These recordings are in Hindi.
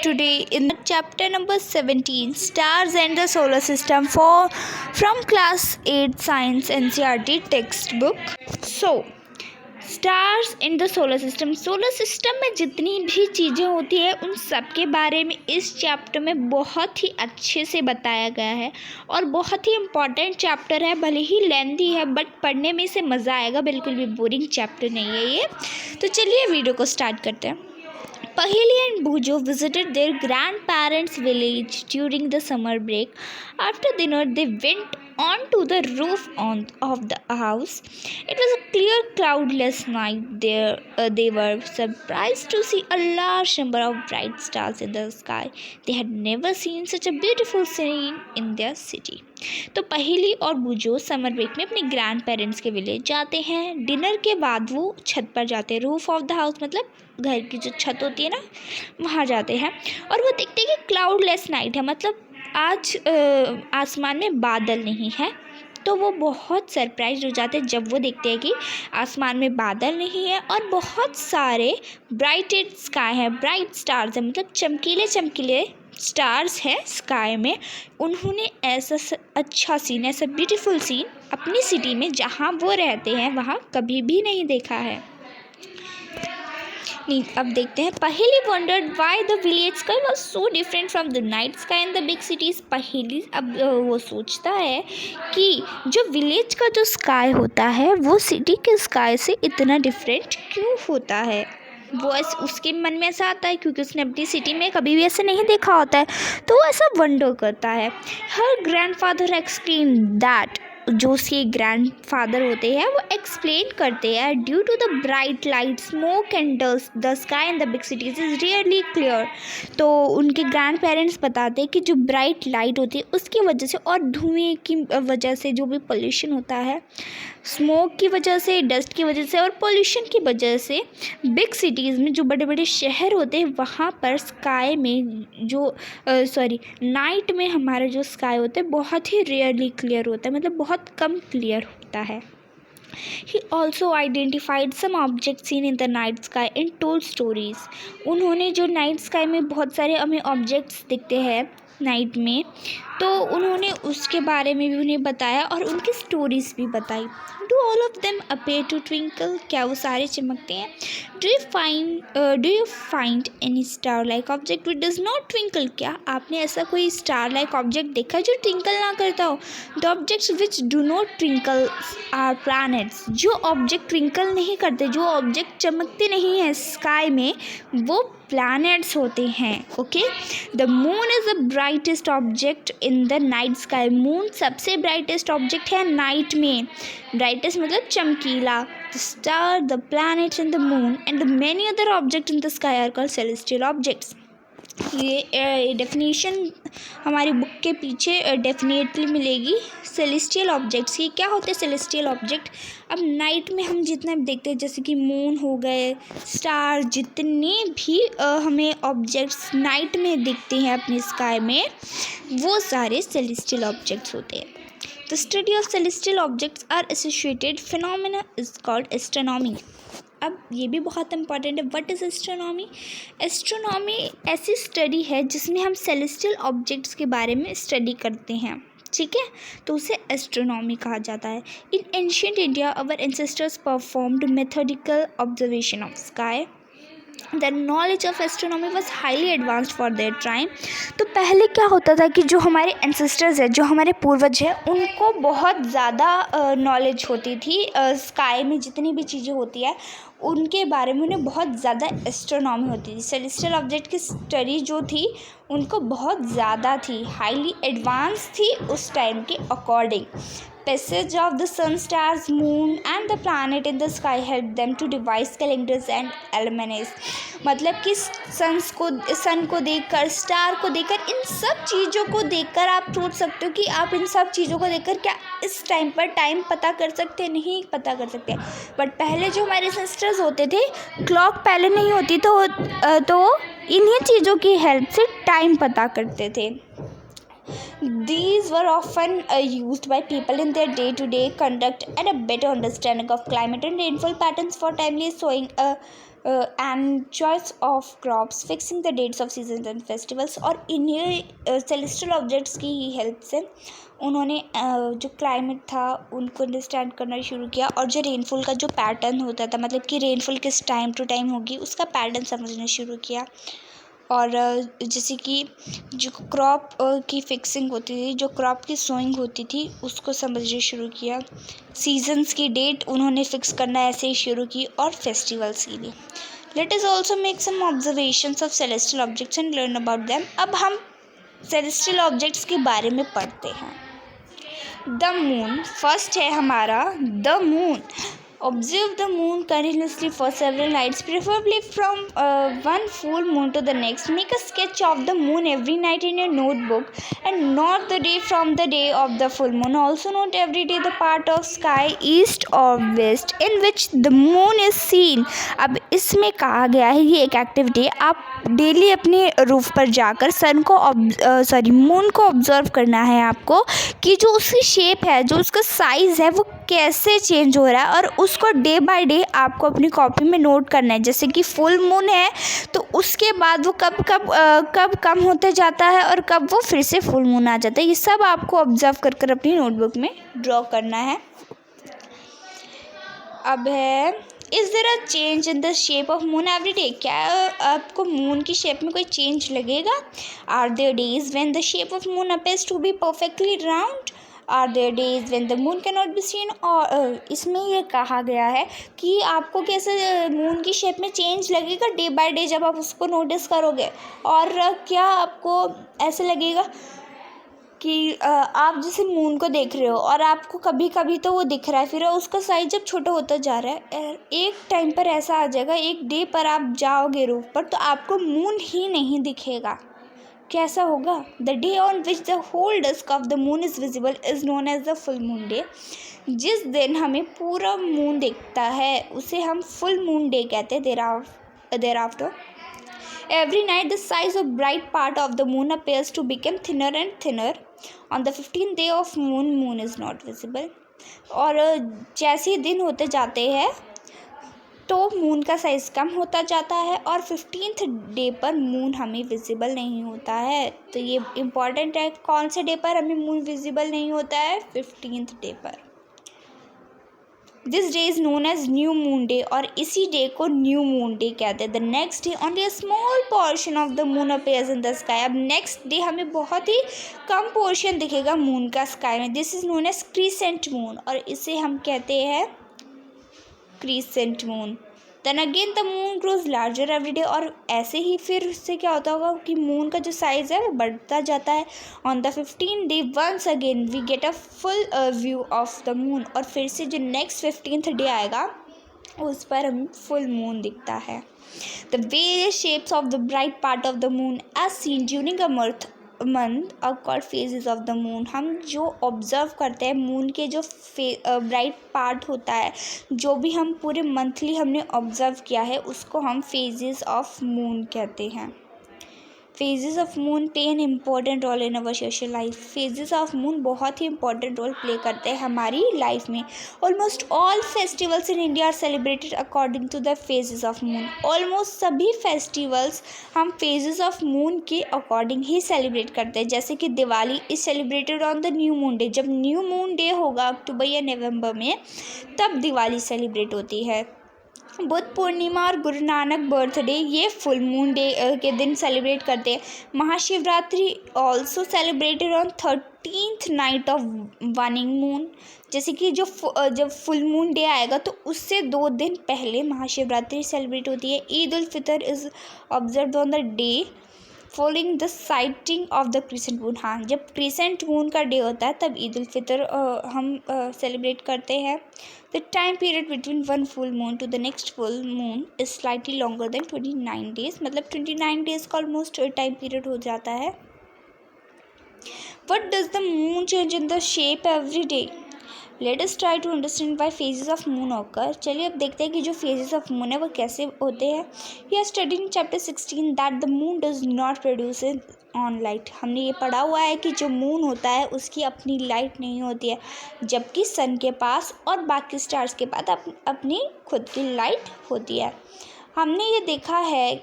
today in chapter number 17, Stars and the Solar System from class 8 Science NCERT textbook. So, stars in the solar system में जितनी भी चीज़ें होती है उन सब के बारे में इस चैप्टर में बहुत ही अच्छे से बताया गया है और बहुत ही इम्पॉर्टेंट चैप्टर है। भले ही लेंथी है बट पढ़ने में इसे मज़ा आएगा, बिल्कुल भी बोरिंग चैप्टर नहीं है ये। तो चलिए वीडियो को स्टार्ट करते हैं। Paheli and Bujo visited their grandparents' village during the summer break. After dinner, they went onto the roof of the house. It was a clear, cloudless night. They were surprised to see a large number of bright stars in the sky. They had never seen such a beautiful scene in their city. तो पहेली और बुजो समर ब्रेक में अपने ग्रैंड पेरेंट्स के विलेज जाते हैं। डिनर के बाद वो छत पर जाते हैं। रूफ ऑफ द हाउस मतलब घर की जो छत होती है ना, वहाँ जाते हैं और वो देखते हैं कि क्लाउडलेस नाइट है, मतलब आज आसमान में बादल नहीं है। तो वो बहुत सरप्राइज हो जाते हैं जब वो देखते हैं कि आसमान में बादल नहीं है और बहुत सारे ब्राइटेड स्काई है, ब्राइट स्टार्स है, मतलब चमकीले चमकीले स्टार्स हैं स्काई में। उन्होंने ऐसा अच्छा सीन, ऐसा ब्यूटीफुल सीन अपनी सिटी में जहाँ वो रहते हैं वहाँ कभी भी नहीं देखा है। अब देखते हैं। Paheli wondered why the village sky was so different from the night sky in the big cities. Paheli अब वो सोचता है कि जो विलेज का जो स्काई होता है वो सिटी के स्काई से इतना डिफरेंट क्यों होता है। वो उसके मन में ऐसा आता है क्योंकि उसने अपनी सिटी में कभी भी ऐसे नहीं देखा होता है, तो वो ऐसा वंडर करता है। हर ग्रैंडफादर एक्सप्लेन दैट, जो उसके ग्रैंडफादर होते हैं वो एक्सप्लेन करते हैं, due to the bright light smoke and dust the sky in the big cities is rarely clear. तो उनके ग्रैंड पेरेंट्स बताते हैं कि जो ब्राइट लाइट होती है उसकी वजह से और धुएं की वजह से जो भी पोल्यूशन होता है, स्मोक की वजह से, डस्ट की वजह से और पोल्यूशन की वजह से बिग सिटीज़ में जो बड़े बड़े शहर होते हैं वहाँ पर स्काई में जो नाइट में हमारा जो स्काई होता है बहुत ही रेयरली क्लियर होता है, मतलब बहुत कम क्लियर होता है। He also identified some objects seen in the night sky and told stories. उन्होंने जो नाइट स्काई में बहुत सारे हमें ऑब्जेक्ट्स दिखते हैं नाइट में, तो उन्होंने उसके बारे में भी उन्हें बताया और उनकी स्टोरीज भी बताई। Do all of them appear to twinkle, क्या वो सारे चमकते हैं। Do you find any star like object which does not twinkle, क्या आपने ऐसा कोई स्टार लाइक ऑब्जेक्ट देखा जो ट्विंकल ना करता हो। The objects which do not twinkle are planets, जो ऑब्जेक्ट ट्विंकल नहीं करते, जो ऑब्जेक्ट चमकते नहीं हैं स्काई में, वो प्लैनेट्स होते हैं। Okay, the moon is the brightest object in the night sky. Moon सबसे ब्राइटेस्ट ऑब्जेक्ट है नाइट में। ब्राइटेस्ट मतलब चमकीला। The star, the planets and the moon and the many other object in the sky are called celestial objects. ये डेफिनेशन हमारी बुक के पीछे डेफिनेटली मिलेगी सेलेस्टियल ऑब्जेक्ट्स की। क्या होते हैं सेलेस्टियल ऑब्जेक्ट। अब नाइट में हम जितना देखते हैं जैसे कि मून हो गए, स्टार, जितने भी हमें ऑब्जेक्ट्स नाइट में दिखते हैं अपनी स्काई में, वो सारे सेलेस्टियल ऑब्जेक्ट्स होते हैं। The study of celestial objects are associated phenomena is called astronomy. अब ये भी बहुत इंपॉर्टेंट है। What is astronomy. एस्ट्रोनॉमी ऐसी स्टडी है जिसमें हम सेलेस्टियल ऑब्जेक्ट्स के बारे में स्टडी करते हैं, ठीक है, तो उसे एस्ट्रोनॉमी कहा जाता है। In ancient India our ancestors performed methodical observation of sky. The knowledge of astronomy was highly advanced for their time. तो पहले क्या होता था कि जो हमारे एंसेस्टर्स है, जो हमारे पूर्वज हैं, उनको बहुत ज़्यादा नॉलेज होती थी स्काई में जितनी भी चीज़ें होती है उनके बारे में, उन्हें बहुत ज़्यादा एस्ट्रोनॉमी होती थी। सेलेस्टियल ऑब्जेक्ट की स्टडी जो थी उनको बहुत ज़्यादा थी, हाईली एडवांस थी उस टाइम के according. Passage of the sun, stars, moon and the planet in the sky help them to devise calendars and almanacs। मतलब कि सन को देखकर, स्टार को देखकर, इन सब चीज़ों को देखकर आप सोच सकते हो कि आप इन सब चीज़ों को देखकर क्या इस टाइम पर टाइम पता कर सकते हैं, नहीं पता कर सकते। बट पहले जो हमारे सिस्टर्स होते थे, क्लॉक पहले नहीं होती तो इन्हीं चीज़ों की हेल्प से टाइम पता करते थे। These were often used by people in their day-to-day conduct and a better understanding of climate and rainfall patterns for timely and choice of crops, fixing the dates of season and festivals. और इन्हीं सेलेस्टियल ऑब्जेक्ट्स की ही हेल्प से उन्होंने जो क्लाइमेट था उनको अंडरस्टैंड करना शुरू किया, और जो रेनफॉल का जो पैटर्न होता था, मतलब कि रेनफॉल किस टाइम टू टाइम होगी, उसका पैटर्न समझना शुरू किया। और जैसे कि जो क्रॉप की फिक्सिंग होती थी, जो क्रॉप की सोइंग होती थी, उसको समझना शुरू किया। सीजन्स की डेट उन्होंने फिक्स करना ऐसे ही शुरू की, और फेस्टिवल्स की भी। Let us also make some observations of celestial objects and learn about them. अब हम सेलेस्टियल ऑब्जेक्ट्स के बारे में पढ़ते हैं। द मून फर्स्ट है हमारा, the moon. Observe the moon continuously for several nights, preferably from one full moon to the next. Make a sketch of the moon every night in your notebook and note the day from the day of the full moon. Also note every day the part of sky east or west in which the moon is seen. अब इसमें कहा गया है, ये एक एक्टिविटी, आप डेली अपने रूफ पर जाकर सन को मून को ऑब्जर्व करना है आपको, कि जो उसकी शेप है, जो उसका साइज़ है, वो कैसे चेंज हो रहा है, और उसको डे बाय डे आपको अपनी कॉपी में नोट करना है। जैसे कि फुल मून है तो उसके बाद वो कब कम होते जाता है और कब वो फिर से फुल मून आ जाता है, ये सब आपको ऑब्जर्व कर कर अपनी नोटबुक में ड्रॉ करना है। अब है, is there a change in the shape of moon every day? क्या आपको मून की शेप में कोई चेंज लगेगा? Are there days when the shape of moon appears to be perfectly round? Are there days when the moon can not be seen? और इसमें ये कहा गया है कि आपको कैसे मून की शेप में चेंज लगेगा डे बाय डे जब आप उसको नोटिस करोगे। और क्या आपको ऐसे लगेगा कि आप जैसे मून को देख रहे हो और आपको कभी कभी तो वो दिख रहा है, फिर उसका साइज जब छोटा होता जा रहा है, एक टाइम पर ऐसा आ जाएगा, एक डे पर आप जाओगे रूफ पर तो आपको मून ही नहीं दिखेगा। कैसा होगा? The day on which the whole disc of the moon is visible is known as the full moon day. जिस दिन हमें पूरा मून दिखता है उसे हम फुल मून डे कहते हैं। There after every night the size of bright part of the moon appears to become thinner and thinner. On the 15th day of moon is not visible. और जैसे ही दिन होते जाते हैं तो मून का साइज़ कम होता जाता है, और 15th डे पर मून हमें विजिबल नहीं होता है। तो ये इम्पॉर्टेंट है, कौन से डे पर हमें मून विजिबल नहीं होता है? 15th डे पर। This day is known as new moon day, और इसी डे को न्यू मून डे कहते हैं। The next day only a small portion of the moon appears in the sky. अब नेक्स्ट डे हमें बहुत ही कम पोर्शन दिखेगा मून का स्काई में। This is known as crescent moon, और इसे हम कहते हैं crescent moon. Then again the moon grows larger every day, और ऐसे ही फिर उससे क्या होता होगा कि मून का जो साइज़ है वो बढ़ता जाता है। On the 15th day once again we get a full view of the moon, और फिर से जो नेक्स्ट 15th डे आएगा उस पर हमें फुल मून दिखता है। The various shapes of the bright part of the moon as seen during a month are called phases of the moon. हम जो ऑब्ज़र्व करते हैं मून के जो ब्राइट पार्ट होता है, जो भी हम पूरे मंथली हमने ऑब्ज़र्व किया है, उसको हम फेजेस ऑफ मून कहते हैं। Phases of moon play an important role in our social life. Phases of moon बहुत ही इंपॉर्टेंट रोल प्ले करते हैं हमारी लाइफ में। Almost all festivals in India are celebrated according to the phases of moon. Almost सभी फेस्टिवल्स हम फेजेस ऑफ मून के अकॉर्डिंग ही सेलिब्रेट करते हैं। जैसे कि Diwali is celebrated on the new moon day. जब न्यू मून डे होगा अक्टूबर या नवंबर में, तब दिवाली सेलिब्रेट होती है। बुद्ध पूर्णिमा और गुरु नानक बर्थडे ये फुल मून डे के दिन सेलिब्रेट करते हैं। Mahashivratri also celebrated on 13th night of warning moon. जैसे कि जब फुल मून डे आएगा तो उससे 2 दिन पहले महाशिवरात्रि सेलिब्रेट होती है। Eid ul Fitr is observed on the day following the sighting of the crescent moon. हाँ, जब क्रिसेंट मून का डे होता है तब ईद उल फितर हम सेलिब्रेट करते हैं। The time period between one full moon to the next full moon is slightly longer than 29 days. मतलब 29 डेज का ऑलमोस्ट टाइम पीरियड हो जाता है। What does the moon change in the shape every day? Let us try to understand why phases of moon occur. चलिए अब देखते हैं कि जो फेजेस ऑफ मून है वो कैसे होते हैं। We are studying in chapter 16 that the moon does not produce own light. हमने ये पढ़ा हुआ है कि जो मून होता है उसकी अपनी लाइट नहीं होती है, जबकि सन के पास और बाकी स्टार्स के पास अपनी खुद की लाइट होती है। हमने ये देखा है,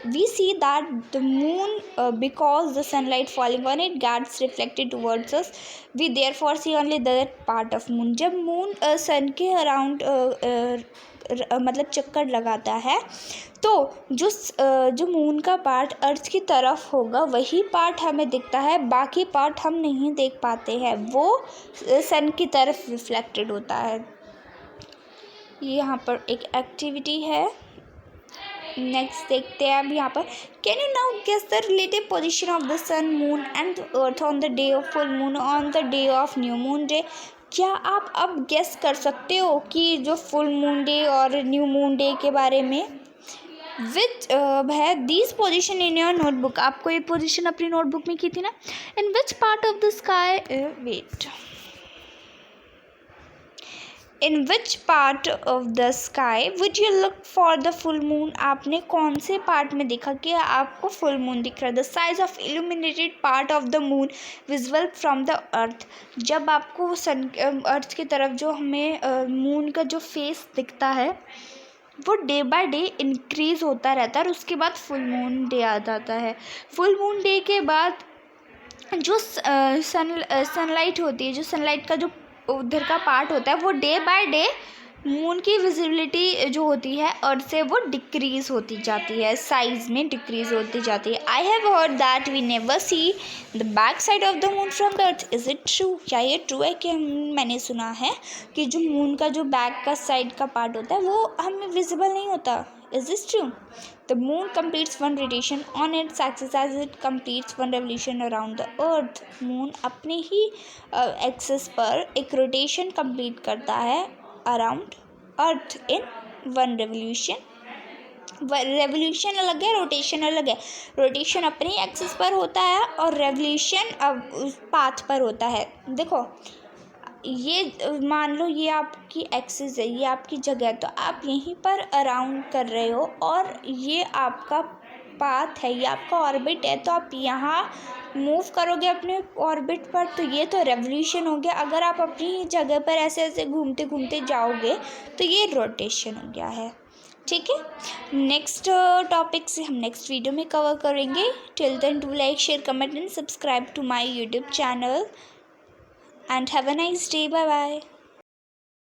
we see that the moon because the sunlight falling on it gets reflected towards us, we therefore see only that part of moon. जब मून सन के अराउंड मतलब चक्कर लगाता है तो जो मून का पार्ट अर्थ की तरफ होगा वही पार्ट हमें दिखता है, बाकी पार्ट हम नहीं देख पाते हैं, वो सन की तरफ रिफ्लेक्टेड होता है। ये यहाँ पर एक एक्टिविटी है। नेक्स्ट देखते हैं अब यहाँ पर, can you now guess the relative position of the sun, moon and earth on the day of full moon, on the day of new moon day. क्या आप अब गेस कर सकते हो कि जो फुल मून डे और न्यू मून डे के बारे में, विच है this position in your notebook. आपको ये पोजिशन अपनी नोटबुक में की थी ना। In which part of the sky, wait, in which part of the sky would you look for the full moon. आपने कौन से पार्ट में देखा कि आपको फुल मून दिख रहा है। The size of illuminated part of the moon visible from the अर्थ। जब आपको सन अर्थ की तरफ जो हमें मून का जो फेस दिखता है वो डे बाय डे इंक्रीज़ होता रहता है, और उसके बाद फुल मून डे आ जाता है। फुल मून डे के बाद जो सनलाइट होती है, जो सनलाइट का जो उधर का पार्ट होता है, वो डे बाय डे मून की विजिबिलिटी जो होती है अर्थ से वो डिक्रीज़ होती जाती है, साइज़ में डिक्रीज़ होती जाती है। I have heard that we never see the back side of the moon from the earth, is it true. क्या ये ट्रू है कि मैंने सुना है कि जो मून का जो बैक का साइड का पार्ट होता है वो हमें विजिबल नहीं होता। Is this true? The moon completes one rotation on its axis as it completes one revolution around the earth। Moon अपने ही एक्सिस पर एक रोटेशन कंप्लीट करता है around earth in one revolution. Revolution अलग है, रोटेशन अलग है। रोटेशन अपने एक्सिस पर होता है और रेवोल्यूशन अब उस पाथ पर होता है। देखो, ये मान लो ये आपकी एक्सिस है, ये आपकी जगह है, तो आप यहीं पर अराउंड कर रहे हो और ये आपका पाथ है, ये आपका ऑर्बिट है, तो आप यहाँ मूव करोगे अपने ऑर्बिट पर, तो ये तो रेवोल्यूशन हो गया। अगर आप अपनी जगह पर ऐसे ऐसे घूमते घूमते जाओगे तो ये रोटेशन हो गया है। ठीक है, नेक्स्ट टॉपिक से हम नेक्स्ट वीडियो में कवर करेंगे। Till then do like, share, comment and subscribe to my YouTube channel and have a nice day. Bye bye.